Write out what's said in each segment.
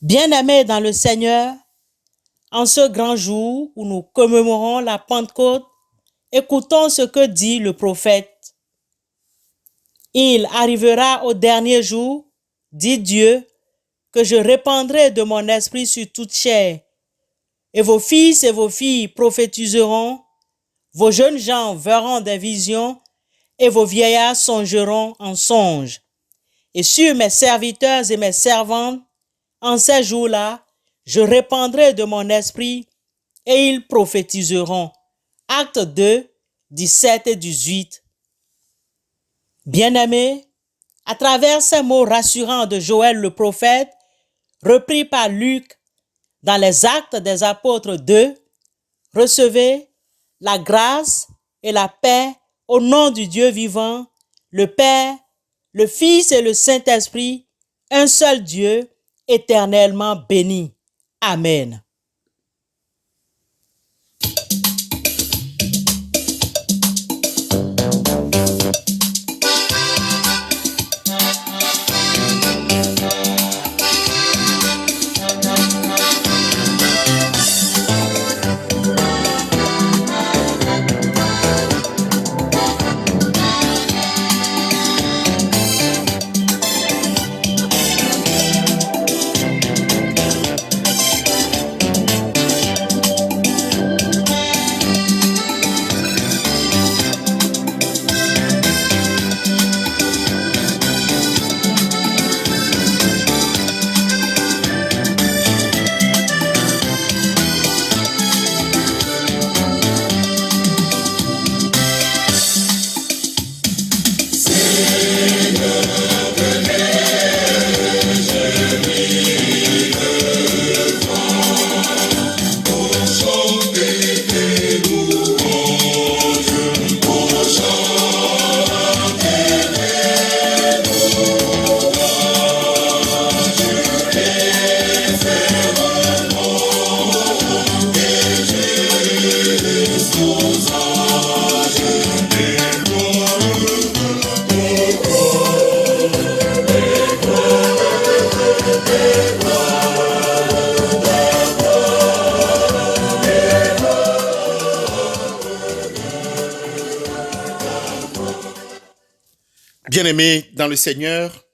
Bien-aimés dans le Seigneur, en ce grand jour où nous commémorons la Pentecôte, écoutons ce que dit le prophète. Il arrivera au dernier jour, dit Dieu, que je répandrai de mon esprit sur toute chair, et vos fils et vos filles prophétiseront, vos jeunes gens verront des visions, et vos vieillards songeront en songes. Et sur mes serviteurs et mes servantes, en ces jours-là, je répandrai de mon esprit, et ils prophétiseront. Acte 2, 17 et 18. Bien-aimés, à travers ces mots rassurants de Joël le prophète, repris par Luc dans les Actes des Apôtres 2, recevez la grâce et la paix au nom du Dieu vivant, le Père, le Fils et le Saint-Esprit, un seul Dieu, éternellement béni. Amen. Bien-aimés dans le Seigneur,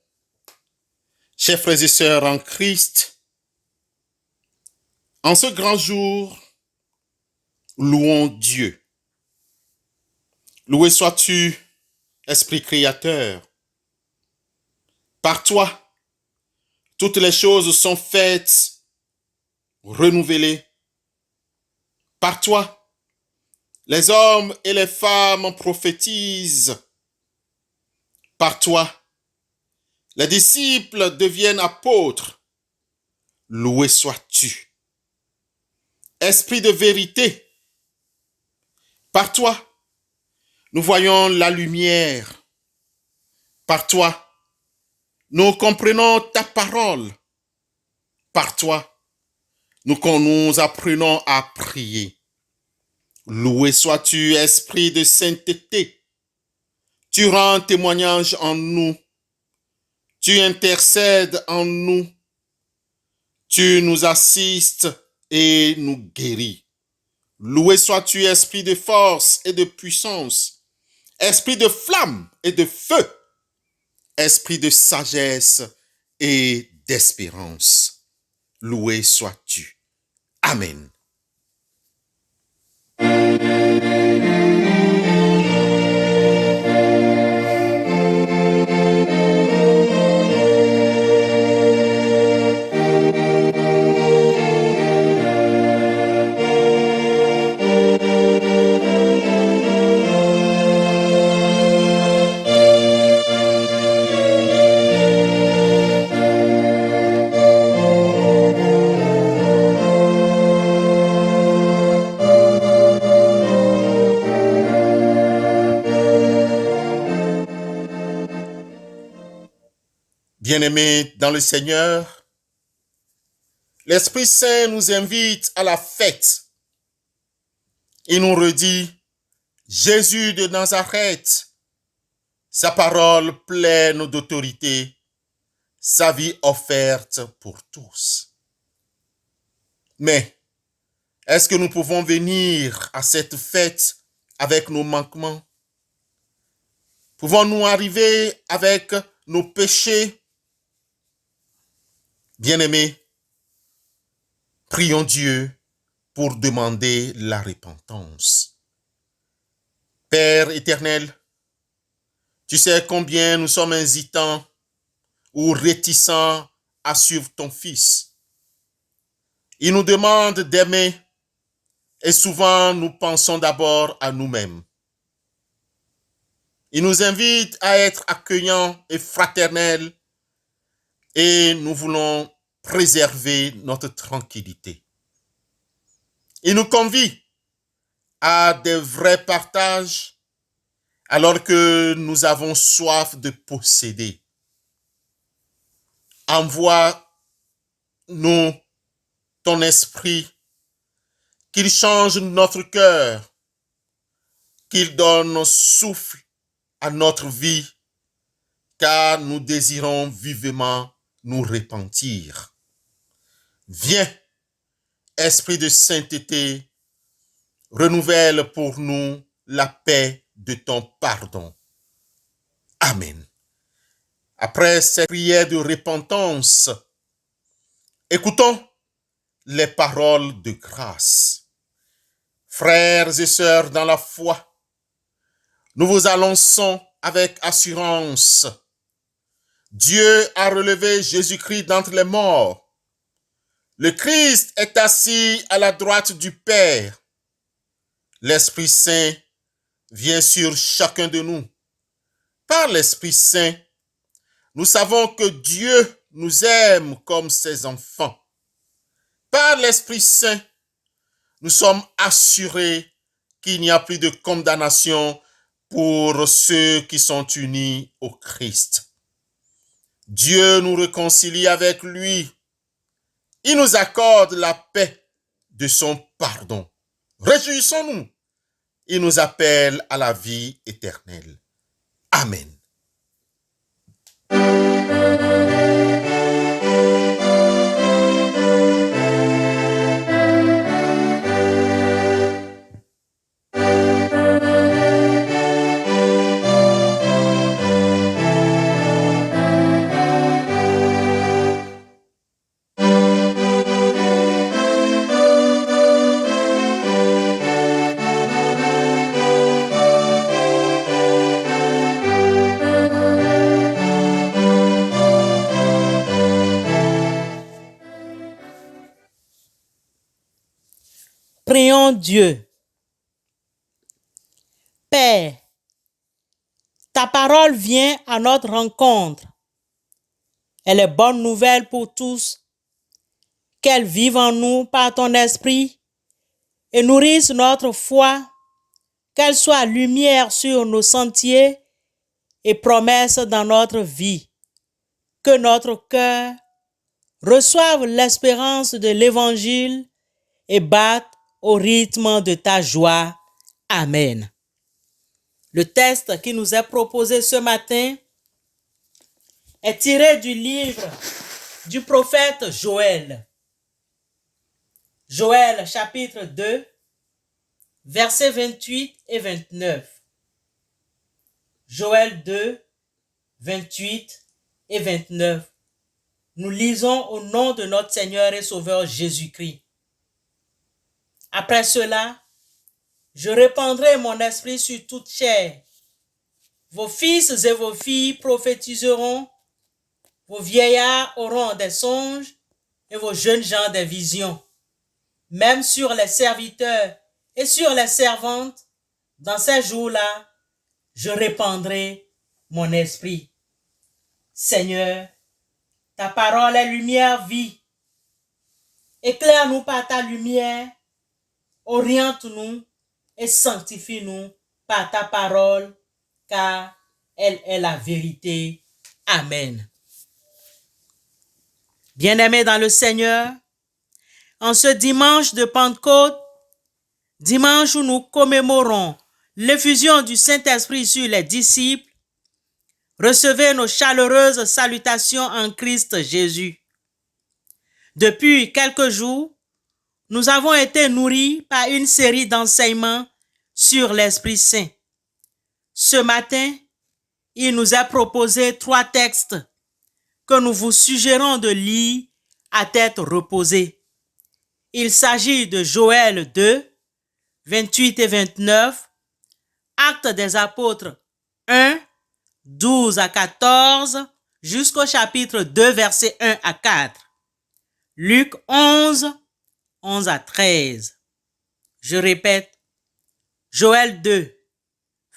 chers frères et sœurs en Christ, en ce grand jour, louons Dieu. Loué sois-tu, Esprit créateur. Par toi, toutes les choses sont faites, renouvelées. Par toi, les hommes et les femmes prophétisent. Par toi, les disciples deviennent apôtres. Loué sois-tu. Esprit de vérité, par toi, nous voyons la lumière. Par toi, nous comprenons ta parole. Par toi, nous apprenons à prier. Loué sois-tu, Esprit de sainteté. Tu rends témoignage en nous. Tu intercèdes en nous. Tu nous assistes et nous guéris. Loué sois-tu, Esprit de force et de puissance. Esprit de flamme et de feu. Esprit de sagesse et d'espérance. Loué sois-tu. Amen. Bien-aimés dans le Seigneur, l'Esprit Saint nous invite à la fête. Il nous redit, Jésus de Nazareth, sa parole pleine d'autorité, sa vie offerte pour tous. Mais est-ce que nous pouvons venir à cette fête avec nos manquements? Pouvons-nous arriver avec nos péchés? Bien-aimés, prions Dieu pour demander la repentance. Père éternel, tu sais combien nous sommes hésitants ou réticents à suivre ton Fils. Il nous demande d'aimer et souvent nous pensons d'abord à nous-mêmes. Il nous invite à être accueillants et fraternels et nous voulons préserver notre tranquillité. Il nous convie à des vrais partages alors que nous avons soif de posséder. Envoie-nous ton esprit, qu'il change notre cœur, qu'il donne souffle à notre vie, car nous désirons vivement nous repentir. Viens, Esprit de sainteté, renouvelle pour nous la paix de ton pardon. Amen. Après cette prière de repentance, écoutons les paroles de grâce. Frères et sœurs dans la foi, nous vous annonçons avec assurance. Dieu a relevé Jésus-Christ d'entre les morts. Le Christ est assis à la droite du Père. L'Esprit Saint vient sur chacun de nous. Par l'Esprit Saint, nous savons que Dieu nous aime comme ses enfants. Par l'Esprit Saint, nous sommes assurés qu'il n'y a plus de condamnation pour ceux qui sont unis au Christ. Dieu nous réconcilie avec lui. Il nous accorde la paix de son pardon. Réjouissons-nous. Il nous appelle à la vie éternelle. Amen. Prions Dieu. Père, ta parole vient à notre rencontre. Elle est bonne nouvelle pour tous. Qu'elle vive en nous par ton esprit et nourrisse notre foi. Qu'elle soit lumière sur nos sentiers et promesse dans notre vie. Que notre cœur reçoive l'espérance de l'évangile et batte au rythme de ta joie. Amen. Le texte qui nous est proposé ce matin est tiré du livre du prophète Joël. Joël chapitre 2, versets 28 et 29. Joël 2, 28 et 29. Nous lisons au nom de notre Seigneur et Sauveur Jésus-Christ. Après cela, je répandrai mon esprit sur toute chair. Vos fils et vos filles prophétiseront, vos vieillards auront des songes et vos jeunes gens des visions. Même sur les serviteurs et sur les servantes, dans ces jours-là, je répandrai mon esprit. Seigneur, ta parole est lumière vie. Éclaire-nous par ta lumière, oriente-nous et sanctifie-nous par ta parole, car elle est la vérité. Amen. Bien-aimés dans le Seigneur, en ce dimanche de Pentecôte, dimanche où nous commémorons l'effusion du Saint-Esprit sur les disciples, recevez nos chaleureuses salutations en Christ Jésus. Depuis quelques jours, nous avons été nourris par une série d'enseignements sur l'Esprit Saint. Ce matin, il nous a proposé 3 textes que nous vous suggérons de lire à tête reposée. Il s'agit de Joël 2, 28 et 29, Actes des Apôtres 1, 12 à 14, jusqu'au chapitre 2, versets 1 à 4. Luc 11, 11 à 13. Je répète, Joël 2,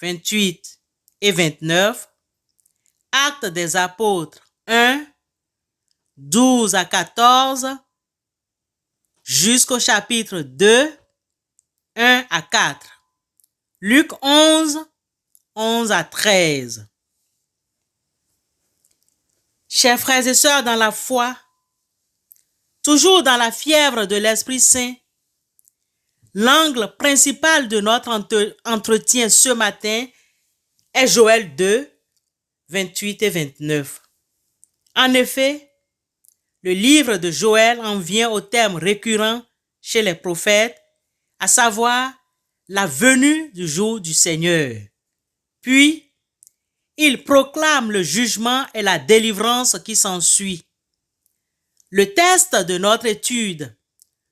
28 et 29, Actes des Apôtres 1, 12 à 14, jusqu'au chapitre 2, 1 à 4. Luc 11, 11 à 13. Chers frères et sœurs dans la foi, toujours dans la fièvre de l'Esprit Saint, l'angle principal de notre entretien ce matin est Joël 2, 28 et 29. En effet, le livre de Joël en vient au thème récurrent chez les prophètes, à savoir la venue du jour du Seigneur. Puis, il proclame le jugement et la délivrance qui s'ensuit. Le texte de notre étude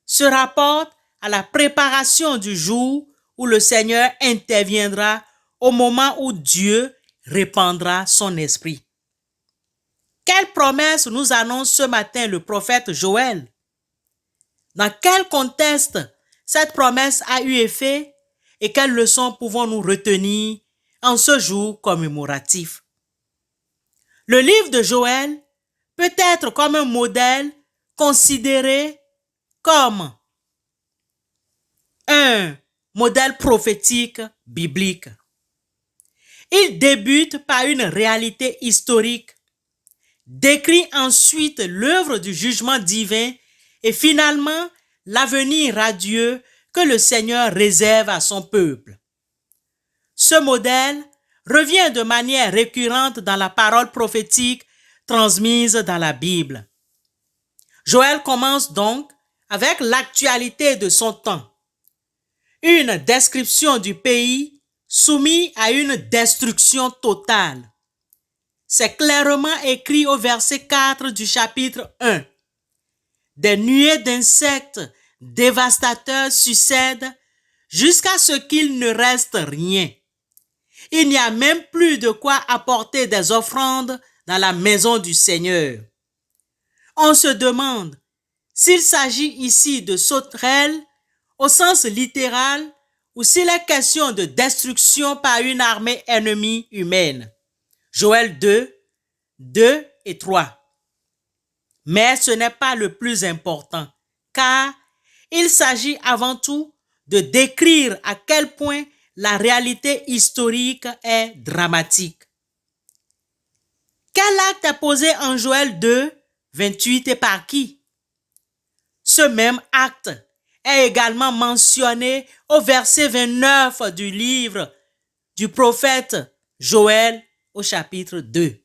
se rapporte à la préparation du jour où le Seigneur interviendra au moment où Dieu répandra son esprit. Quelle promesse nous annonce ce matin le prophète Joël? Dans quel contexte cette promesse a eu effet et quelles leçons pouvons-nous retenir en ce jour commémoratif? Le livre de Joël peut être comme un modèle considéré comme un modèle prophétique biblique. Il débute par une réalité historique, décrit ensuite l'œuvre du jugement divin et finalement l'avenir radieux que le Seigneur réserve à son peuple. Ce modèle revient de manière récurrente dans la parole prophétique transmise dans la Bible. Joël commence donc avec l'actualité de son temps. Une description du pays soumis à une destruction totale. C'est clairement écrit au verset 4 du chapitre 1. Des nuées d'insectes dévastateurs succèdent jusqu'à ce qu'il ne reste rien. Il n'y a même plus de quoi apporter des offrandes dans la maison du Seigneur. On se demande s'il s'agit ici de sauterelles au sens littéral ou s'il est question de destruction par une armée ennemie humaine. Joël 2, 2 et 3. Mais ce n'est pas le plus important, car il s'agit avant tout de décrire à quel point la réalité historique est dramatique. Quel acte est posé en Joël 2, 28 et par qui? Ce même acte est également mentionné au verset 29 du livre du prophète Joël au chapitre 2.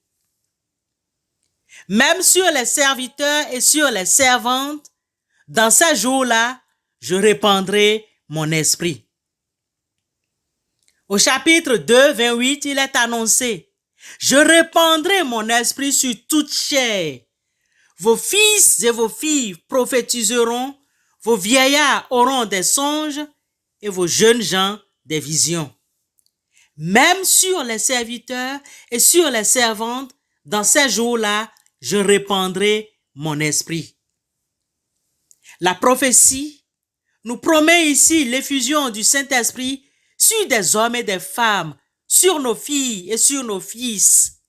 Même sur les serviteurs et sur les servantes, dans ces jours-là, je répandrai mon esprit. Au chapitre 2, 28, il est annoncé: je répandrai mon esprit sur toute chair. Vos fils et vos filles prophétiseront, vos vieillards auront des songes et vos jeunes gens des visions. Même sur les serviteurs et sur les servantes, dans ces jours-là, je répandrai mon esprit. La prophétie nous promet ici l'effusion du Saint-Esprit sur des hommes et des femmes, sur nos filles et sur nos fils.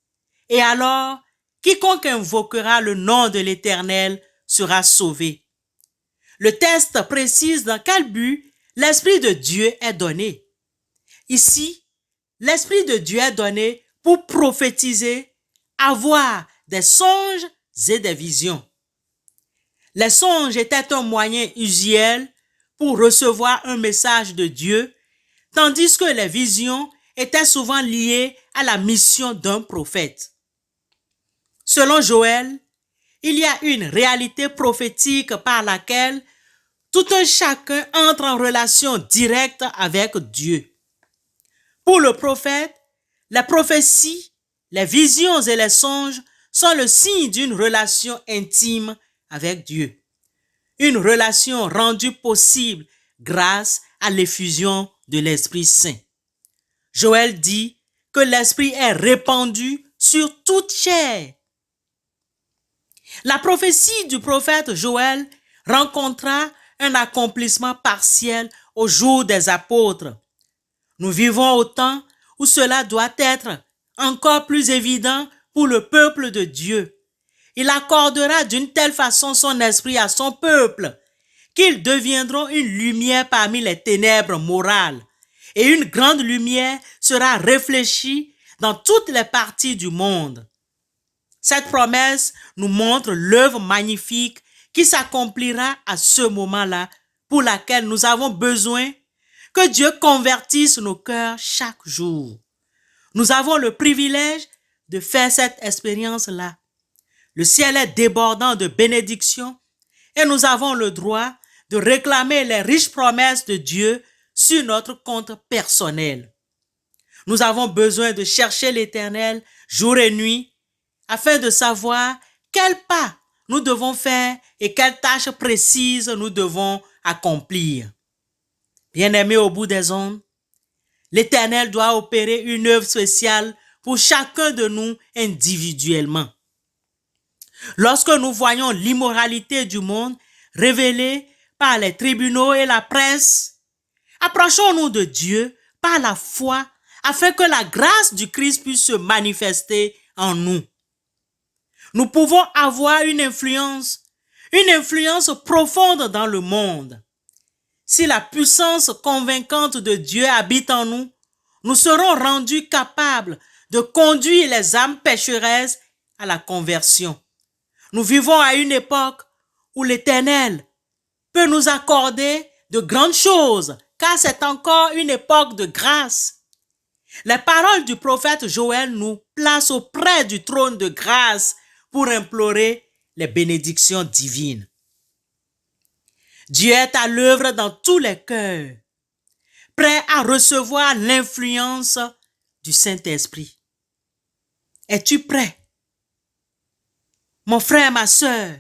Et alors, quiconque invoquera le nom de l'Éternel sera sauvé. Le texte précise dans quel but l'Esprit de Dieu est donné. Ici, l'Esprit de Dieu est donné pour prophétiser, avoir des songes et des visions. Les songes étaient un moyen usuel pour recevoir un message de Dieu, tandis que les visions étaient souvent liées à la mission d'un prophète. Selon Joël, il y a une réalité prophétique par laquelle tout un chacun entre en relation directe avec Dieu. Pour le prophète, les prophéties, les visions et les songes sont le signe d'une relation intime avec Dieu. Une relation rendue possible grâce à l'effusion de l'Esprit Saint. Joël dit que l'Esprit est répandu sur toute chair. La prophétie du prophète Joël rencontra un accomplissement partiel au jour des apôtres. Nous vivons au temps où cela doit être encore plus évident pour le peuple de Dieu. Il accordera d'une telle façon son esprit à son peuple qu'ils deviendront une lumière parmi les ténèbres morales et une grande lumière sera réfléchie dans toutes les parties du monde. Cette promesse nous montre l'œuvre magnifique qui s'accomplira à ce moment-là pour laquelle nous avons besoin que Dieu convertisse nos cœurs chaque jour. Nous avons le privilège de faire cette expérience-là. Le ciel est débordant de bénédictions et nous avons le droit de réclamer les riches promesses de Dieu sur notre compte personnel. Nous avons besoin de chercher l'Éternel jour et nuit afin de savoir quels pas nous devons faire et quelles tâches précises nous devons accomplir. Bien-aimés au bout des ondes, l'Éternel doit opérer une œuvre spéciale pour chacun de nous individuellement. Lorsque nous voyons l'immoralité du monde révélée par les tribunaux et la presse, approchons-nous de Dieu par la foi afin que la grâce du Christ puisse se manifester en nous. Nous pouvons avoir une influence profonde dans le monde. Si la puissance convaincante de Dieu habite en nous, nous serons rendus capables de conduire les âmes pécheresses à la conversion. Nous vivons à une époque où l'Éternel peut nous accorder de grandes choses, car c'est encore une époque de grâce. Les paroles du prophète Joël nous placent auprès du trône de grâce pour implorer les bénédictions divines. Dieu est à l'œuvre dans tous les cœurs, prêt à recevoir l'influence du Saint-Esprit. Es-tu prêt, mon frère, ma sœur,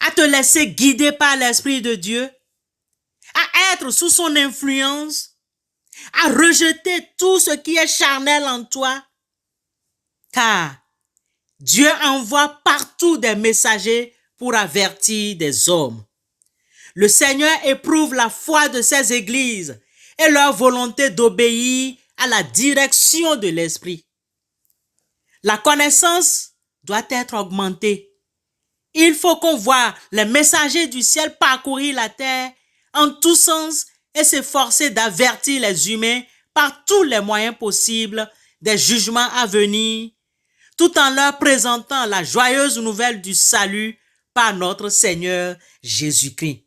à te laisser guider par l'Esprit de Dieu, à être sous son influence, à rejeter tout ce qui est charnel en toi? Car Dieu envoie partout des messagers pour avertir des hommes. Le Seigneur éprouve la foi de ses églises et leur volonté d'obéir à la direction de l'Esprit. La connaissance doit être augmentée. Il faut qu'on voie les messagers du ciel parcourir la terre en tous sens et s'efforcer d'avertir les humains par tous les moyens possibles des jugements à venir, tout en leur présentant la joyeuse nouvelle du salut par notre Seigneur Jésus-Christ.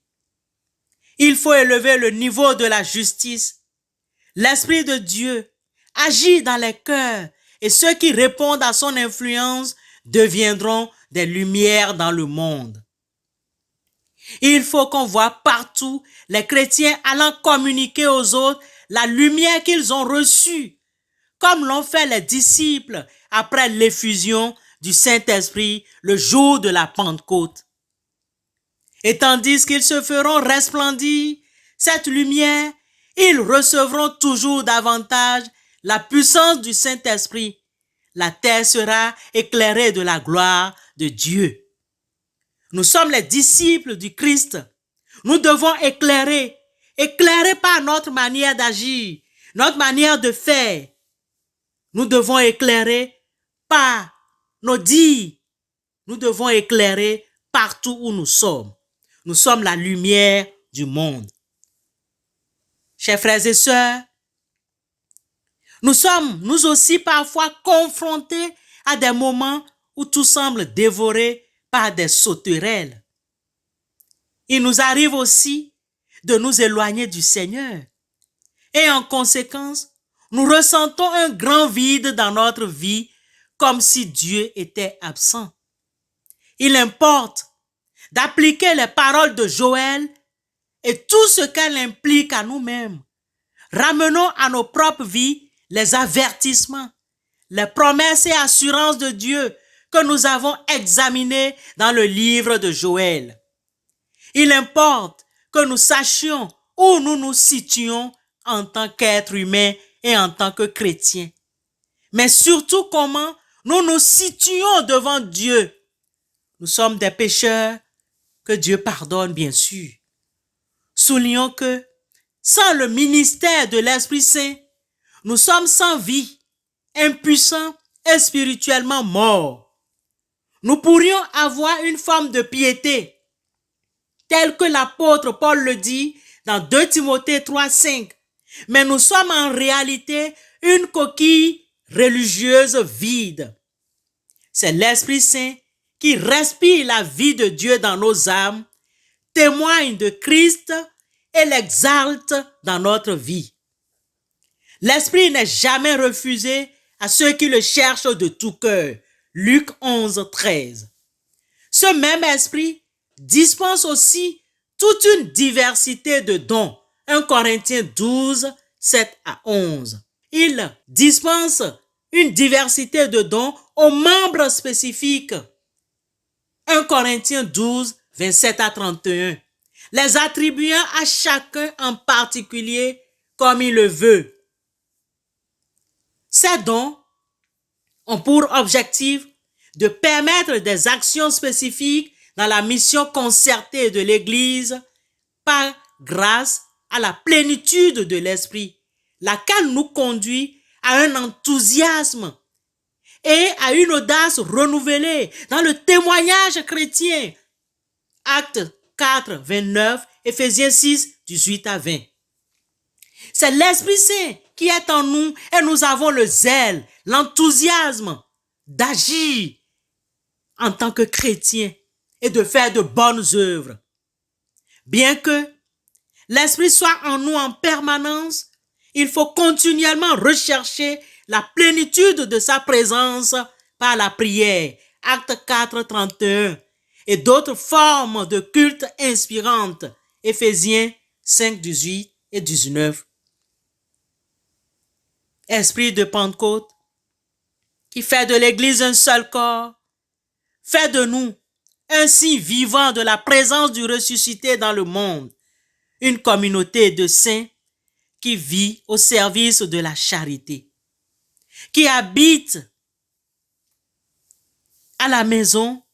Il faut élever le niveau de la justice. L'Esprit de Dieu agit dans les cœurs et ceux qui répondent à son influence deviendront des lumières dans le monde. Il faut qu'on voit partout les chrétiens allant communiquer aux autres la lumière qu'ils ont reçue, comme l'ont fait les disciples après l'effusion du Saint-Esprit le jour de la Pentecôte. Et tandis qu'ils se feront resplendir cette lumière, ils recevront toujours davantage la puissance du Saint-Esprit. La terre sera éclairée de la gloire de Dieu. Nous sommes les disciples du Christ. Nous devons éclairer par notre manière d'agir, notre manière de faire. Nous devons éclairer par nos dires. Nous devons éclairer partout où nous sommes. Nous sommes la lumière du monde. Chers frères et sœurs, nous sommes, nous aussi, parfois confrontés à des moments où tout semble dévoré par des sauterelles. Il nous arrive aussi de nous éloigner du Seigneur. Et en conséquence, nous ressentons un grand vide dans notre vie, comme si Dieu était absent. Il importe d'appliquer les paroles de Joël et tout ce qu'elle implique à nous-mêmes. Ramenons à nos propres vies les avertissements, les promesses et assurances de Dieu que nous avons examinées dans le livre de Joël. Il importe que nous sachions où nous nous situons en tant qu'êtres humains et en tant que chrétiens, mais surtout comment nous nous situons devant Dieu. Nous sommes des pécheurs que Dieu pardonne, bien sûr. Soulignons que sans le ministère de l'Esprit Saint, nous sommes sans vie, impuissants et spirituellement morts. Nous pourrions avoir une forme de piété, telle que l'apôtre Paul le dit dans 2 Timothée 3,5, mais nous sommes en réalité une coquille religieuse vide. C'est l'Esprit Saint qui respire la vie de Dieu dans nos âmes, témoigne de Christ et l'exalte dans notre vie. L'Esprit n'est jamais refusé à ceux qui le cherchent de tout cœur. Luc 11, 13. Ce même Esprit dispense aussi toute une diversité de dons. 1 Corinthiens 12, 7 à 11. Il dispense une diversité de dons aux membres spécifiques. 1 Corinthiens 12, 27 à 31. Les attribuant à chacun en particulier comme il le veut. Ces dons ont pour objectif de permettre des actions spécifiques dans la mission concertée de l'Église par grâce à la plénitude de l'Esprit, laquelle nous conduit à un enthousiasme et à une audace renouvelée dans le témoignage chrétien. Actes 4, 29, Éphésiens 6, 18 à 20. C'est l'Esprit Saint qui est en nous et nous avons le zèle, l'enthousiasme d'agir en tant que chrétiens et de faire de bonnes œuvres. Bien que l'Esprit soit en nous en permanence, il faut continuellement rechercher la plénitude de sa présence par la prière. Actes 4, 31 et d'autres formes de culte inspirantes. Éphésiens 5, 18 et 19. Esprit de Pentecôte, qui fait de l'Église un seul corps, fait de nous un signe vivant de la présence du ressuscité dans le monde, une communauté de saints qui vit au service de la charité, qui habite à la maison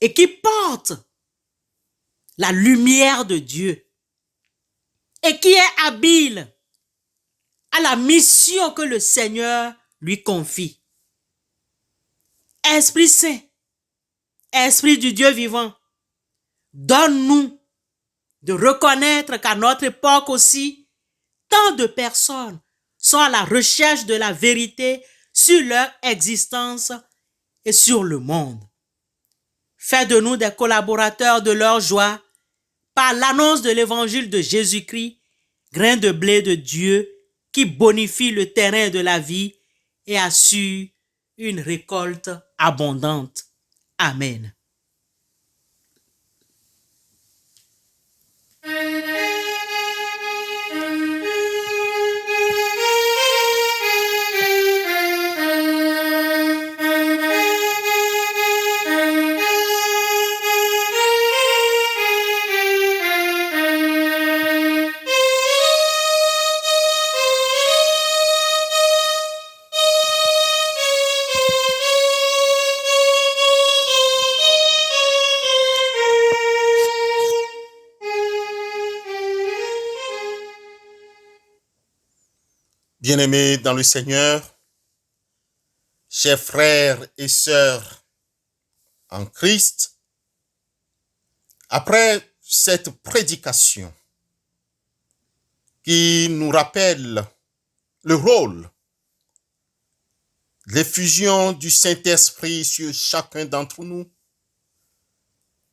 et qui porte la lumière de Dieu et qui est habile à la mission que le Seigneur lui confie. Esprit Saint, Esprit du Dieu vivant, donne-nous de reconnaître qu'à notre époque aussi, tant de personnes sont à la recherche de la vérité sur leur existence et sur le monde. Fais de nous des collaborateurs de leur joie par l'annonce de l'évangile de Jésus-Christ, grain de blé de Dieu qui bonifie le terrain de la vie et assure une récolte abondante. Amen. Bien-aimés dans le Seigneur, chers frères et sœurs en Christ, après cette prédication qui nous rappelle le rôle, l'effusion du Saint-Esprit sur chacun d'entre nous,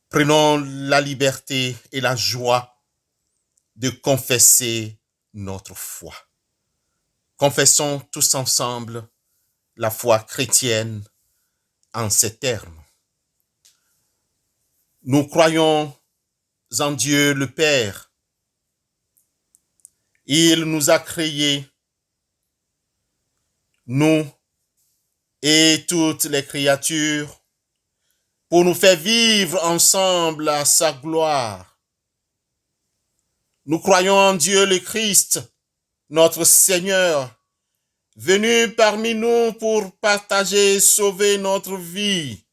prenons la liberté et la joie de confesser notre foi. Confessons tous ensemble la foi chrétienne en ces termes. Nous croyons en Dieu le Père. Il nous a créés, nous et toutes les créatures, pour nous faire vivre ensemble à sa gloire. Nous croyons en Dieu le Christ, notre Seigneur, venu parmi nous pour partager et sauver notre vie.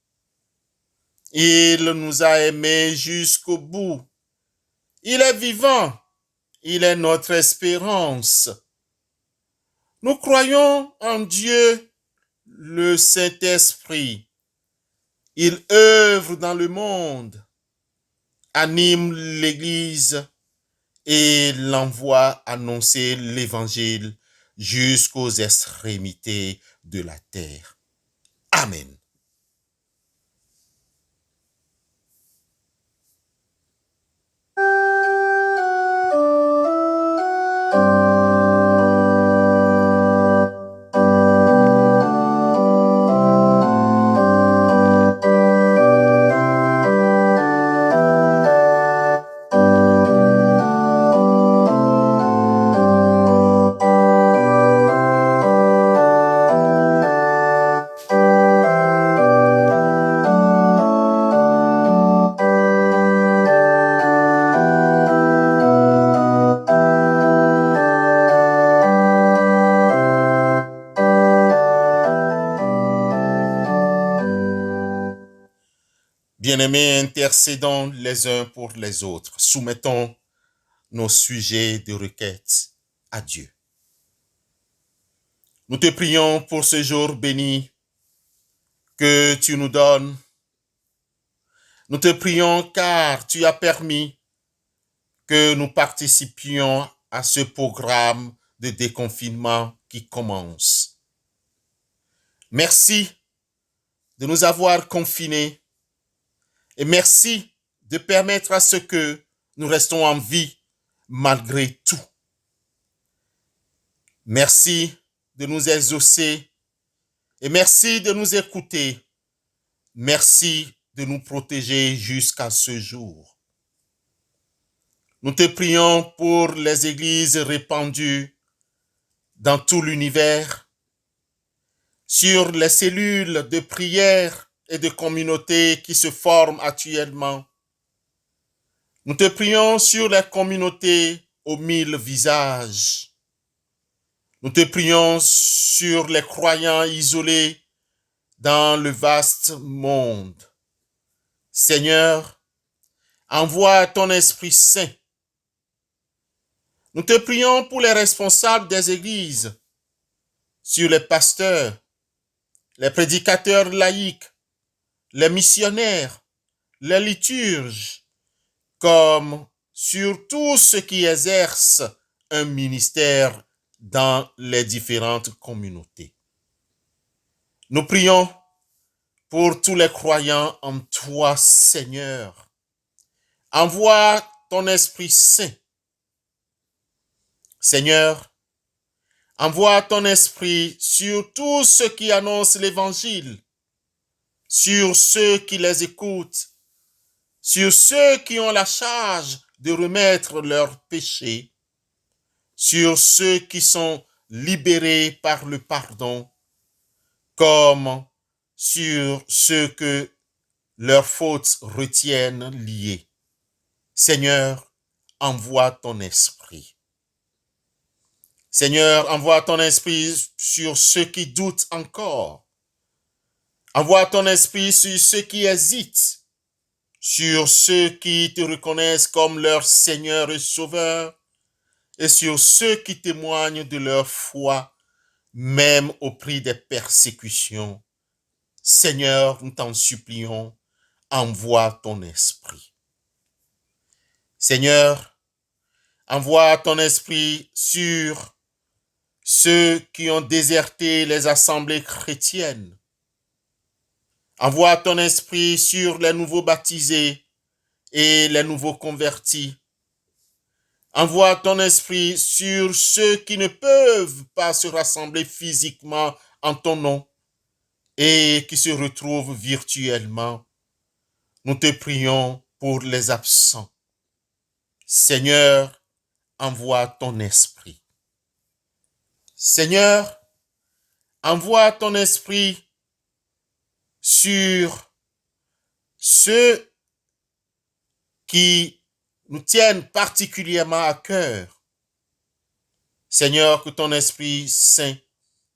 Il nous a aimés jusqu'au bout. Il est vivant. Il est notre espérance. Nous croyons en Dieu, le Saint-Esprit. Il œuvre dans le monde, anime l'Église et l'envoie annoncer l'Évangile jusqu'aux extrémités de la terre. Amen. Bien-aimés, intercédons les uns pour les autres. Soumettons nos sujets de requête à Dieu. Nous te prions pour ce jour béni que tu nous donnes. Nous te prions car tu as permis que nous participions à ce programme de déconfinement qui commence. Merci de nous avoir confinés et merci de permettre à ce que nous restons en vie malgré tout. Merci de nous exaucer et merci de nous écouter. Merci de nous protéger jusqu'à ce jour. Nous te prions pour les églises répandues dans tout l'univers, sur les cellules de prière et de communauté qui se forment actuellement. Nous te prions sur les communautés aux 1000 visages. Nous te prions sur les croyants isolés dans le vaste monde. Seigneur, envoie ton Esprit Saint. Nous te prions pour les responsables des églises, sur les pasteurs, les prédicateurs laïcs, les missionnaires, les liturges, comme sur tous ceux qui exercent un ministère dans les différentes communautés. Nous prions pour tous les croyants en toi, Seigneur. Envoie ton Esprit Saint. Seigneur, envoie ton Esprit sur tous ceux qui annoncent l'Évangile, sur ceux qui les écoutent, sur ceux qui ont la charge de remettre leurs péchés, sur ceux qui sont libérés par le pardon, comme sur ceux que leurs fautes retiennent liés. Seigneur, envoie ton Esprit. Seigneur, envoie ton Esprit sur ceux qui doutent encore. Envoie ton Esprit sur ceux qui hésitent, sur ceux qui te reconnaissent comme leur Seigneur et Sauveur, et sur ceux qui témoignent de leur foi, même au prix des persécutions. Seigneur, nous t'en supplions, envoie ton Esprit. Seigneur, envoie ton Esprit sur ceux qui ont déserté les assemblées chrétiennes. Envoie ton Esprit sur les nouveaux baptisés et les nouveaux convertis. Envoie ton Esprit sur ceux qui ne peuvent pas se rassembler physiquement en ton nom et qui se retrouvent virtuellement. Nous te prions pour les absents. Seigneur, envoie ton esprit. Seigneur, envoie ton esprit sur ceux qui nous tiennent particulièrement à cœur. Seigneur, que ton Esprit Saint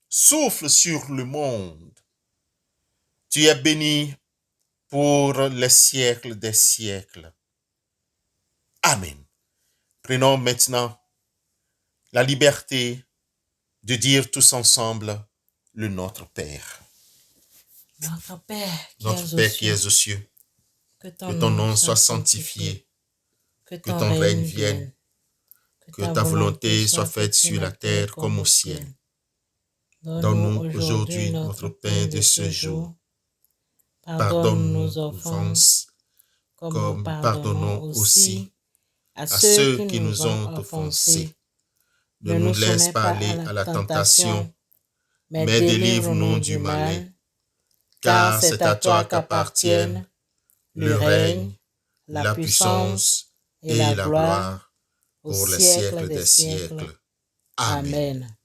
souffle sur le monde. Tu es béni pour les siècles des siècles. Amen. Prenons maintenant la liberté de dire tous ensemble le Notre Père. Notre Père Qui es aux cieux, que ton nom soit sanctifié, que ton règne vienne, que ta volonté soit faite sur la terre comme au ciel. Donne-nous aujourd'hui notre pain de ce jour. Pardonne nos offenses, comme pardonnons aussi à ceux qui nous ont offensés. Ne nous laisse pas aller à la tentation, mais délivre-nous du malin. Car c'est à toi qu'appartiennent le règne, la puissance et la gloire pour les siècles des siècles. Amen.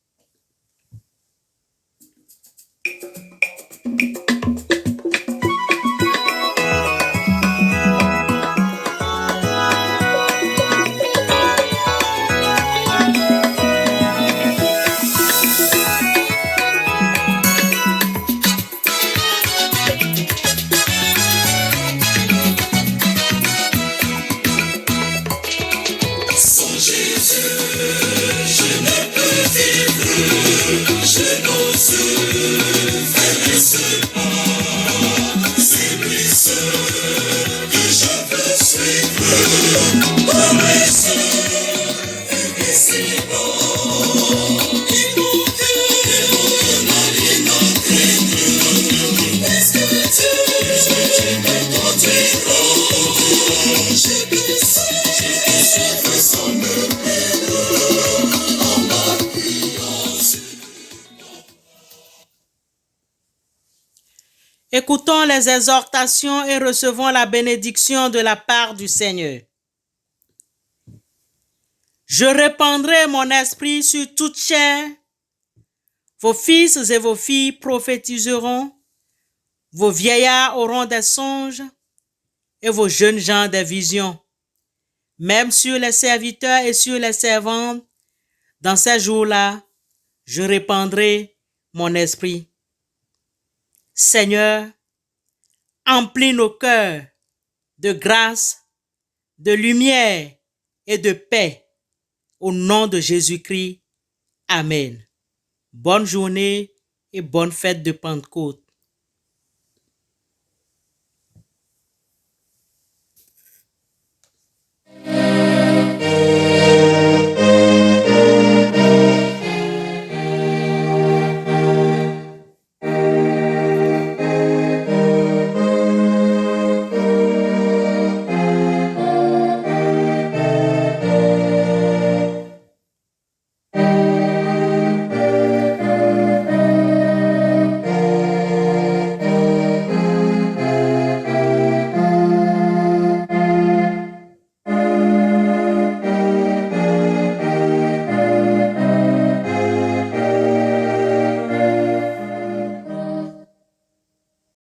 Écoutons les exhortations et recevons la bénédiction de la part du Seigneur. Je répandrai mon esprit sur toute chair. Vos fils et vos filles prophétiseront. Vos vieillards auront des songes et vos jeunes gens des visions. Même sur les serviteurs et sur les servantes, dans ces jours-là, je répandrai mon esprit. Seigneur, emplis nos cœurs de grâce, de lumière et de paix. Au nom de Jésus-Christ. Amen. Bonne journée et bonne fête de Pentecôte.